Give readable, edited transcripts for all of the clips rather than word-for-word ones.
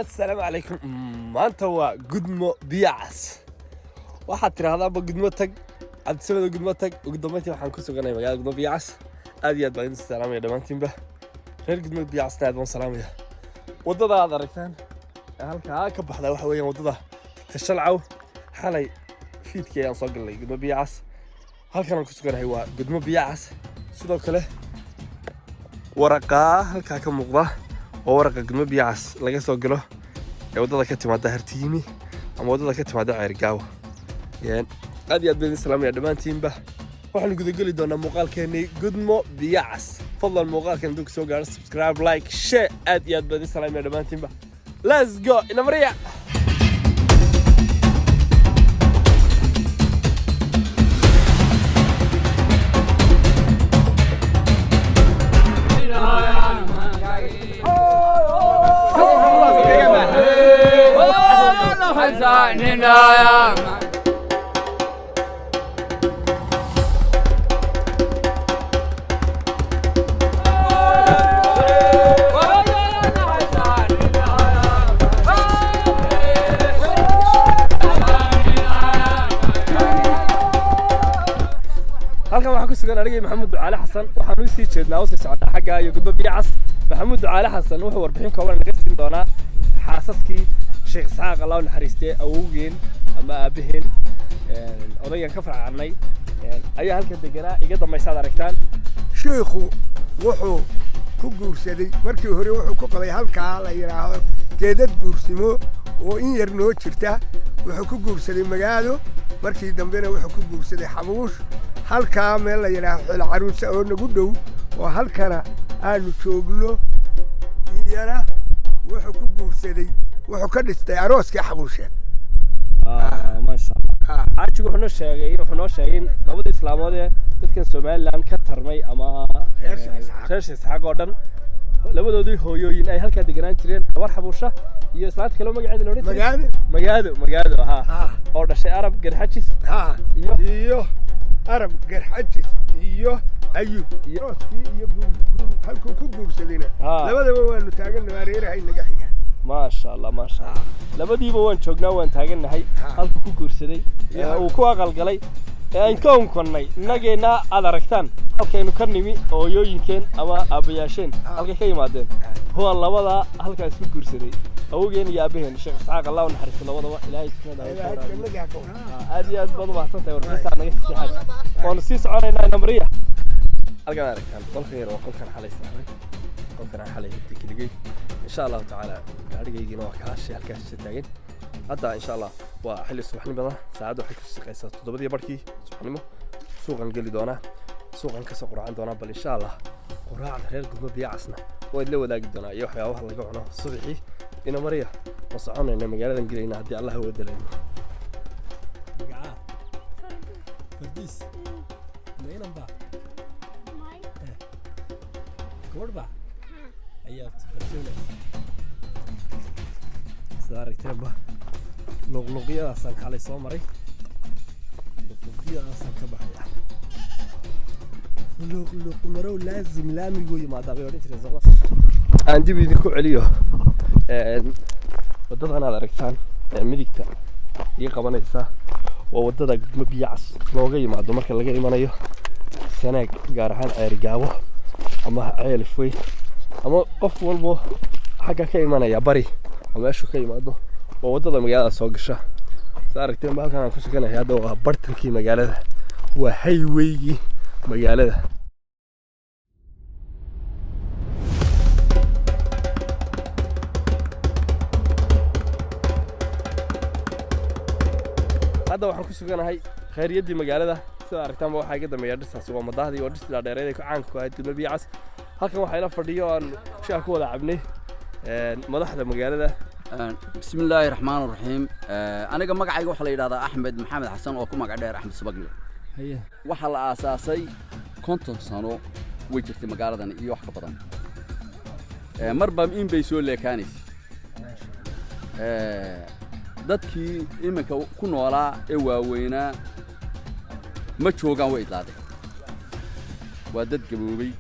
السلام عليكم maanta waa gudmo biyacas waxaad tiraahdaa gudmo tag aad soo gudmo tag ugu dambeyntii waxaan ku suganahay magaalada gudmo biyacas aad iyo aad baan idin salaamaya dhamaantiinba reer gudmo biyacas aad baan salaamaya wadada aad aragtaan halka ka baxda waxa weeyaan wadada tashalcaw xalay fiidkii aan soo galnay gudmo biyacas halkan aan ku suganahay waa gudmo biyacas sidoo kale waraqa halka ka muuqda oo waraqa gudmo biyacas laga soo galo ee wadada ka timaada hartiimi ama wadada ka timaada ceergaawo aad iyo aad baan salaamaya dhamaantiinba waxaan guda gali doonaa muuqaalkeennii gudmo biyacas fadlan muuqaalkan dug soo gaar subscribe like share aad iyo aad baan salaamaya dhamaantiinba let's go ina mariya halkan waxaan ku sugan anigii maxamuud ducaale xasan waxaan u sii jeednaa oo sii socda xagga iyo gudbo biyacas maxamuud ducaale xasan wuxuu warbixin kooban naga siin doonaa xaasaskii sheekh isxaaq allah u naxariistay awowgeen ama aabaheen odaygan ka farcanay ayaa halkan deganaa iga dambaysaad aragtaan sheekhu wuxuu ku guursaday markii hore wuxuu ku qabay halkaa la yiraahdo geedad guursimo oo in yar noo jirta wuxuu ku guursaday magaalo markii dambena wuxuu ku guursaday xabuush halkaa meel la yiraahdo xil caruusa oo nagu dhow oo halkana aanu joogno iyana wuxuu ku guursaday wuxuu ka dhistay arooskii xabuusheed ما شاء الله عاجي وحنا شاقين وحنا شاقين لابد إسلامه dadkan Soomaaliland ka tarmay ama reer Isxaaq oo dhan labadoodii hooyooyin ay halka deganaan jireen war xabuusha iyo islaanta kale magaceeda loo dhigay magaado oo dhashay Arab garxajis iyo Arab garxajis iyo ayub iyo halkuu ku guursadayna labadaba waanu taagannahay hareerahay naga xiga ما شاء الله ما شاء الله labadiiba waan joognaa waan taagannahay halka ku guursaday uu ku aqal galay aan ka unkonnay nageena aad aragtaan halkaynu ka nimi hooyooyinkeen ama aabayaasheen halka ka yimaadeen huwa labada halkaas ku guursaday awogeen iyo aabaheen sheekh isxaaq allah u naxariisto labadaba ilaahay aad iyo aad baad u mahadsantahay warbixinta naga sii xaj waan sii soconaynaa ina mariya halkan aragtaan qolka yar waa qolkan xalay saaran qolkan xalay tikiligi إن شاء الله تعالى قاعدين نوع كاش هالكاش تاجين هذا إن شاء الله وحل الصبح نبضة ساعدوا حكوا السقيسة تضبطي بركي صبح نمو سوق نقلي دونا سوق نكسر قرعان دونا بل إن شاء الله قرعة هير قبل بيعصنا وإلا ولا قدنا يوحي أوه الله يقعنا صبحي إنا مريح وصعنا إن مجال نقلينا هدي الله هو الدليل مقعاه فرديس لين أنبا كوربا أيات فرجولة ساركتين با لغلغية أصلا حالي صومري لغلغية أصلا كبحية لغلغ مرو لازم لامي قوي ما دابي وريت رزقنا عندي بيدكو عليو ودد أنا دركتان ملكتا يقبنا إسا وودد قدم بيعس لوغي ما دو مركا لغي إيمانيو سناك قارحان عيرقاوه أما عيل فوي ama qof walbo xagga ka imanaya bari ama meeshu ka yimaado oo wadada magaalada soo gasha saaragteen halkan aan ku suganahay hadda waa bartankii magaalada waa highway-gii magaalada hadda waxaan ku suganahay khayriyadii magaalada sida aragtaan waxa iga dambeeya dhisaas waa madaxdii oo dhista dheereed ay ku caan ku ahayd gudmo biyacas halkan waxa ila fadhiyo aan shaah ku wada cabnay madaxda magaalada bismillaahi raxmaani raxiim aniga magacayga waxa la yiraahdaa Axmed Maxamed Xasan oo ku magac dheer Axmed Sabagle waxa la aasaasay 50 sano way jirtay magaaladan iyo wax ka badan marba in bay soo leekaanaysa dadkii iminka ku noolaa ee waaweynaa ma joogaan way idlaadeen waa dad gaboobay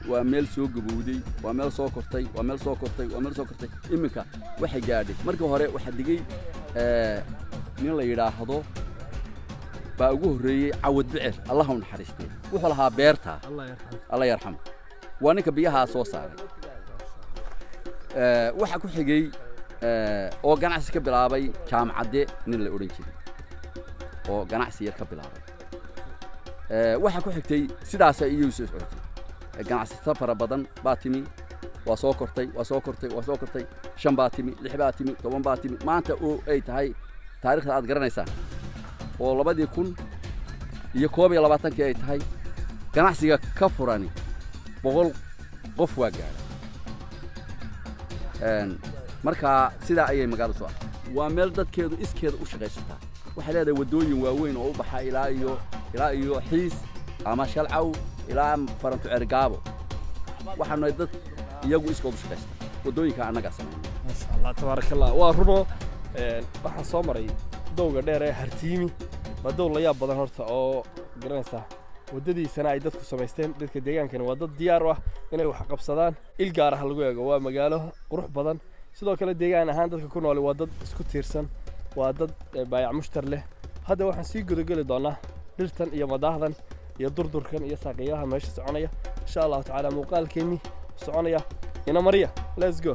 وميل سوق بودي وميل سوكرتي وميل سوكرتي وميل سوكرتي إمك واحد جادي مركو هراء واحد دقي من اللي يراهضه بأجوه ري عود بعير اللهم نحرسته وحلها بيرتها الله يرحمه وأنا كبيها صوصار waxa ku xigay oo ganacsi ka bilaabay jaamacadde nin la oran jiray oo ganacsi yar ka bilaabay waxa ku xigtay sidaas ay iyu soo socotay ganacsi safar badan baatimi waa soo kortay 5 baatimi 6 baatimi 10 baatimi maanta oo ay tahay taariikhda aad garanaysaa oo 2021 ay tahay ganacsiga ka furani 100 qof waa gaaray marka sida ayay magaalada soo waa meel dadkeedu iskeeda u shaqeysata waxa leedahay wadooyin waaweyn oo u baxa ilaa iyo xiis ama shalcaw ilaa farantu ergaabo waxaanu dad iyagu iskoodu shaqeysta wadooyinka anaga sameeyay ma sha Allah tabarakallah waa rumo waxa soo maray dowga dheer ee hartiimi badow la yaab badan horta oo garanaysa wadadiisana ay dadku sameysteen dadka deegaankana waa dad diyaar ah inay wax qabsadaan il gaar ah lagu eego waa magaalo qurux badan sidoo kale deegaan ahaan dadka ku nool waa dad isku tiirsan waa dad baayac mushtar leh hadda waxaan sii gudageli doonaa dhirtan iyo madaahdan iyo durdurkan iyo saaqiyaha meesha soconaya insha Allah taala muuqaalkeeni soconaya ina mariya let's go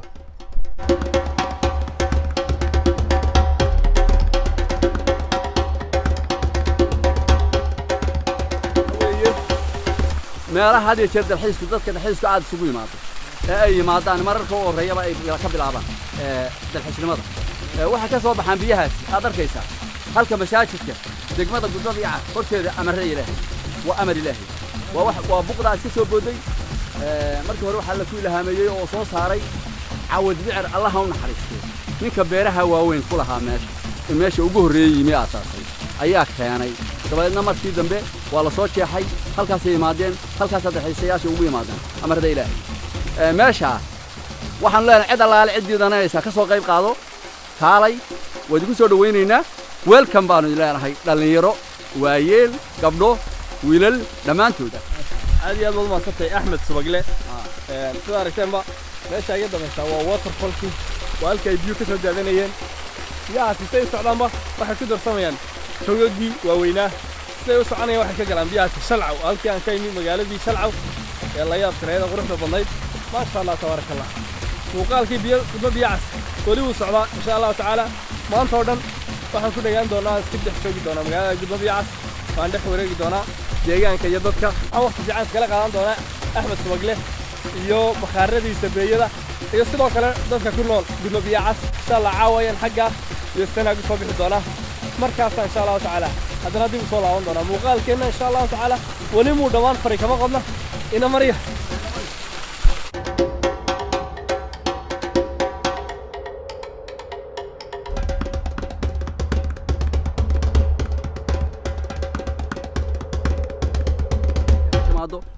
meelaha hadii jeer dalxiiska dadka dalxiiska aad isugu yimaado ay yimaadaan mararka oo horeeyaba ay ka bilaabaan dalxiisnimada waxa ka soo baxan biyahaas aad arkaysaa halka masaajidka degmada gudada iyo horteeda amarada Ilaahay wa amar Ilaahay waa buqda iska soo booday markii hore waxa la ku ilaahameeyay oo soo saaray عود بعر الله هون حريصته ninka beeraha waaweyn ku lahaa meesha ugu horeeyay asaasay ayaa keenay dabadeedna markii dambe waa la soo jeexay halkaas ay yimaadeen halkaas dalxiisayaasha ugu yimaadeen amarda Ilaahay meesha waxaan leenahay cid allaale cidiidanaysa ka soo qayb qaado kaalay wadi ku soo dhaweynaynaa welcome baanu leenahay dhalinyaro waayeel gabdho wiilal dhamaantooda aad iyo aad wad maasantay Axmed Subagle sida aragteenba meesha ay dameysaa waa waterfallki walka ay biyo ka soo daadanayeen yaa sisay socdaanba waxa ku darsamayaan togagii waaweynaa siday u soconayaan waxa ka galaan biyaha shalcaw halkii aan ka yimid magaaladii shalcaw ee la yaab kareeda quruxda badnayd ma sha Allah tabarakallah muuqaalkii biyaas wali uu socdaa insha Allah taala maanta oo dhan waxaan ku dhagaan doonaa iska dhex joogi doonaa magaalada biyaas waan dhex wareegi doonaa deegaanka iyo dadka aan waqti fiican kala qaadan doonaa Axmed Subagle iyo bakhaaradiisa beeyada iyo sidoo kale dadka ku nool gudmo biyaas insha Allah caawayaan xagga iyo sanad soo bixi doona markaas insha Allah taala hadana dib soo laaban doona muuqaalkeena insha Allah taala wali muu dhawaan fari kama qodna ina mariya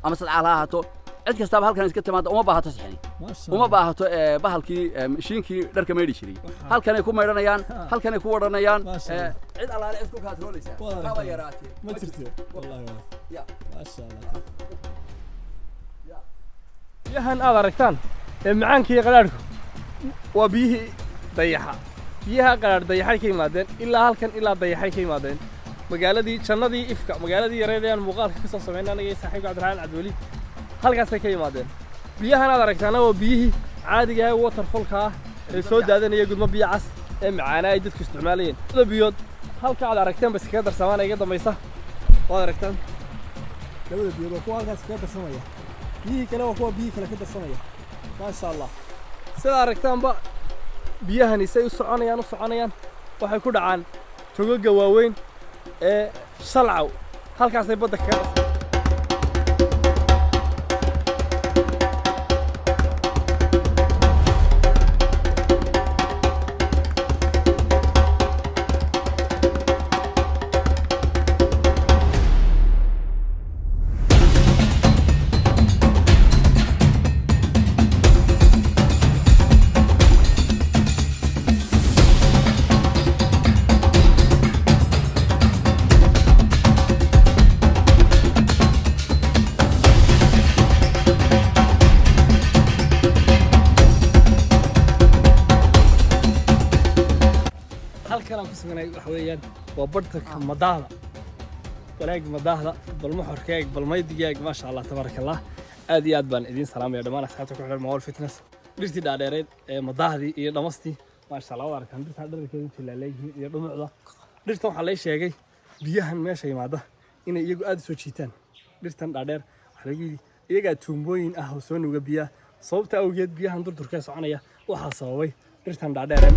ama sadcaalaha haato cid kastaba halkan iska timaado uma baahato saxini uma baahato bahalkii mashiinkii dharka meedhi jiray halkan ay ku meedhanayaan halkan ay ku waranayaan cid alaale isku kaadrooleysa haba yaraatee ma jirto wallahi ya ma sha Allah biyahan aad aragtaan macaankii qaraarku waa biyihii dayaxa biyaha qaraar dayaxay ka yimaadeen ilaa halkan ilaa dayaxay ka yimaadeen magaaladii jannadii ifka magaaladii yareedayaan muuqaalka ka soo sameynaa anaga saaxiibka Cabdiraxmaan Cabdwali halkaas ay ka yimaadeen biyahan aad aragtaana waa biyihii caadiga ah waterfallka ee soo daadanaya gudmo biyo cas ee macaana ay dadku isticmaalayeen sida biyood halka aad aragteen bas kaga darsamaan ay dambaysa waad aragtaan labada biyood oo halkaas kaga darsamaya biyihii kale waa kuwa biyihii kale ka darsamaya ma sha Allah sida aragtaanba biyahani say u soconayaan waxay ku dhacaan togaga waaweyn ee shalcaw halkaas ay badda kaga darsan suganahay waxa weeyaan waa bartanka madaahda walaag madaahda bal muxorkeeg bal maydigeeg ma sha Allah tabarakallah aad iyo aad baan idin salaamaya dhamaan asxaabta ku xiran Mawal Fitness dhirtii dhaadheereed ee madahdii iyo dhamastii ma sha Allah arkaan dhirta dharkeedu intii la leeyahay iyo dhumucda dhirta waxa la sheegay biyahan meesha yimaada inay iyagu aad soo jiitaan dhirtan dhaadheer waxa laga yiri iyaga tuumbooyin ah oo soo nuuga biyaha sababta awgeed biyahan durdurka soconaya waxa sababay dhirtan dhaadheer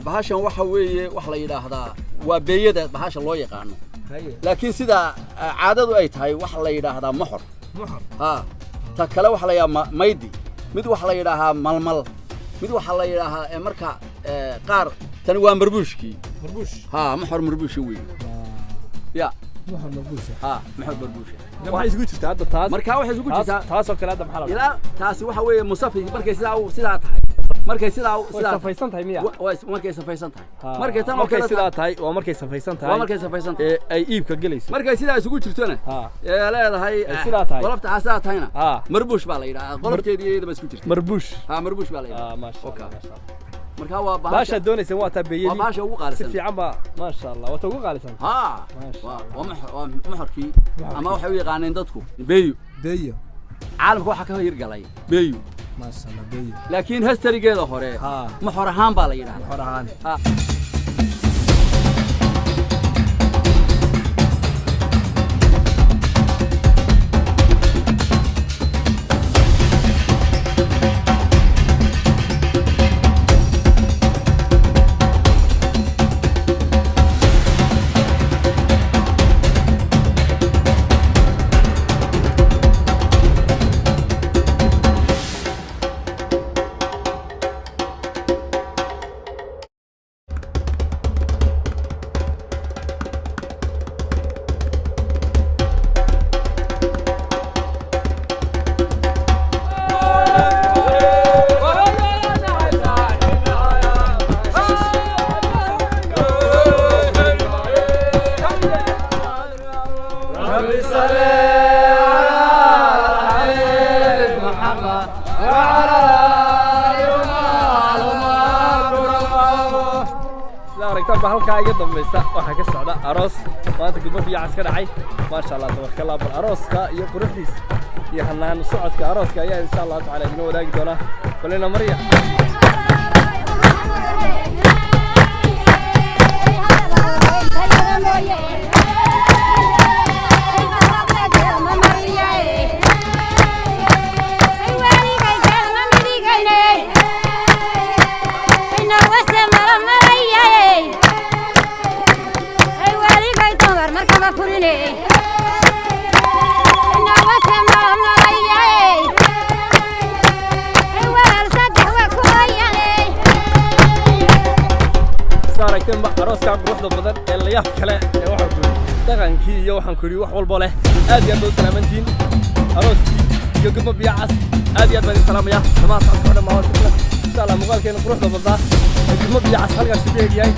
bahashan waxa weeye wax la yiraahdaa waa beeyada bahasha loo yaqaano laakiin sida caadadu ay tahay wax la yiraahdaa muxor ta kale wax la yiraahdaa maydi mid wax la yiraahdaa malmal mid wax la yiraahdaa marka qaar tan waa marbuushkii muxor marbuush weeye ya muxor marbuush muxor marbuush waxay isugu jirtaa hadda taas marka waxay isugu jirtaa taas oo kale hadda maxaa la ila taasi waxa weeye musafi markay sidaa tahay markay sidaa safaysan tahay miya markay safaysan tahay markay tan oo kale sidaa tahay waa markay safaysan tahay waa markay safaysan tahay ay iibka galayso markay sidaa isugu jirtona leedahay sidaa tahay qolofta xasaa tahayna marbuush baa la yiraahdaa qolofteedii iyada isku jirta marbuush marbuush baa la yiraahdaa ma sha Allah marka waa bahasha doonaysan waa tabeeyay waa bahasha ugu qaalisan si fiican ba ma sha Allah waa ugu qaalisan waa muxorkii ama waxa u yaqaaneen dadku beeyo caalamka waxa ka hirgalay beeyo ما شاء الله بيو لكن هستريجيدا هوري محورهان بالا يراهد محورهان halka iga dambaysa waxa ka socda aroos maanta gudbo fiican ka dhacay ma sha Allah tabarakallah bal arooska iyo quruxdiisa iyo hanaan socodka arooska ayaa insha Allah taala inoo wadaagi doona balina mariya arooska quruxda badan ee la yaab kale ee waxa ku dhaqankii iyo waxaan ku wax walba leh aad iyo aad u salaamantiin arooskii iyo gudbo biyacas aad iyo aad baan salaamaya dhammaan socodka Mawal Fitness insha Allah muuqaalkeena quruxda badan ee gudbo biyacas halkaas ku yeeyahay